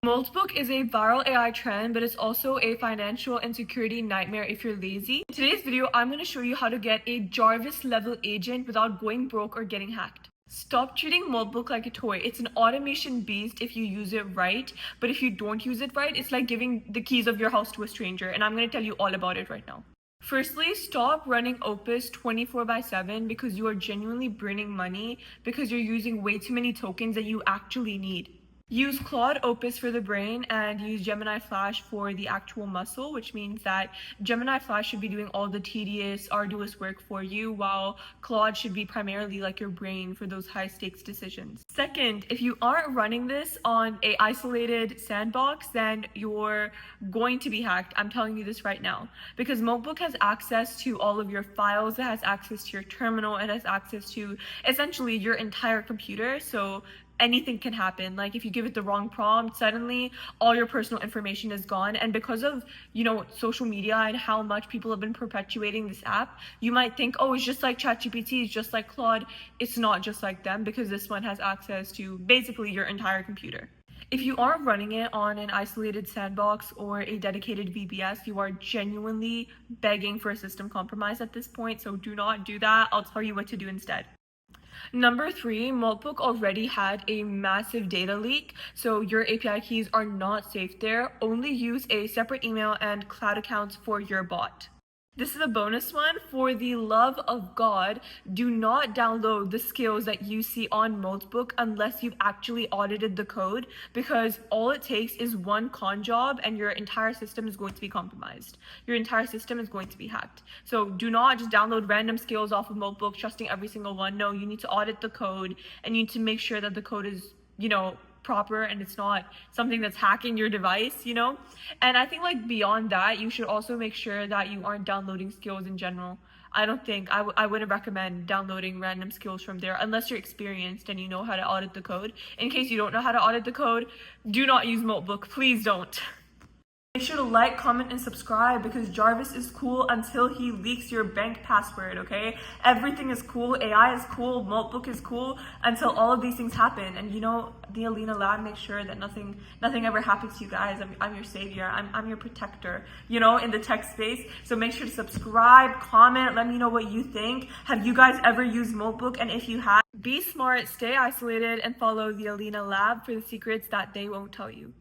Moltbook is a viral AI trend, but it's also a financial and security nightmare if you're lazy. In today's video, I'm going to show you how to get a Jarvis level agent without going broke or getting hacked. Stop treating Moltbook like a toy. It's an automation beast if you use it right, but if you don't use it right, it's like giving the keys of your house to a stranger, and I'm going to tell you all about it right now. Firstly, stop running Opus 24/7 because you are genuinely burning money because you're using way too many tokens that you actually need. Use Claude Opus for the brain and use Gemini Flash for the actual muscle, which means that Gemini Flash should be doing all the tedious, arduous work for you, while Claude should be primarily like your brain for those high stakes decisions. Second, if you aren't running this on a isolated sandbox, then you're going to be hacked. I'm telling you this right now, because Moltbook has access to all of your files, it has access to your terminal, it has access to essentially your entire computer. So anything can happen. Like if you give it the wrong prompt, suddenly all your personal information is gone. And because of, social media and how much people have been perpetuating this app, you might think, oh, it's just like ChatGPT, it's just like Claude. It's not just like them, because this one has access to basically your entire computer. If you aren't running it on an isolated sandbox or a dedicated VPS, you are genuinely begging for a system compromise at this point. So do not do that. I'll tell you what to do instead. Number 3, Moltbook already had a massive data leak, so your API keys are not safe there. Only use a separate email and cloud accounts for your bot. This is a bonus one. For the love of God, do not download the skills that you see on Moltbook unless you've actually audited the code, because all it takes is one con job and your entire system is going to be compromised. Your entire system is going to be hacked. So do not just download random skills off of Moltbook, trusting every single one. No, you need to audit the code and you need to make sure that the code is, proper and it's not something that's hacking your device, And I think beyond that, you should also make sure that you aren't downloading skills in general. I wouldn't recommend downloading random skills from there unless you're experienced and you know how to audit the code. In case you don't know how to audit the code, do not use Moltbook. Please don't. Make sure to like, comment, and subscribe, because Jarvis is cool until he leaks your bank password, okay? Everything is cool, AI is cool, Moltbook is cool, until all of these things happen. And the Alina lab makes sure that nothing ever happens to you guys. I'm your savior, I'm your protector, in the tech space. So make sure to subscribe, comment, let me know what you think. Have you guys ever used Moltbook? And if you have, be smart, stay isolated, and follow the Alina lab for the secrets that they won't tell you.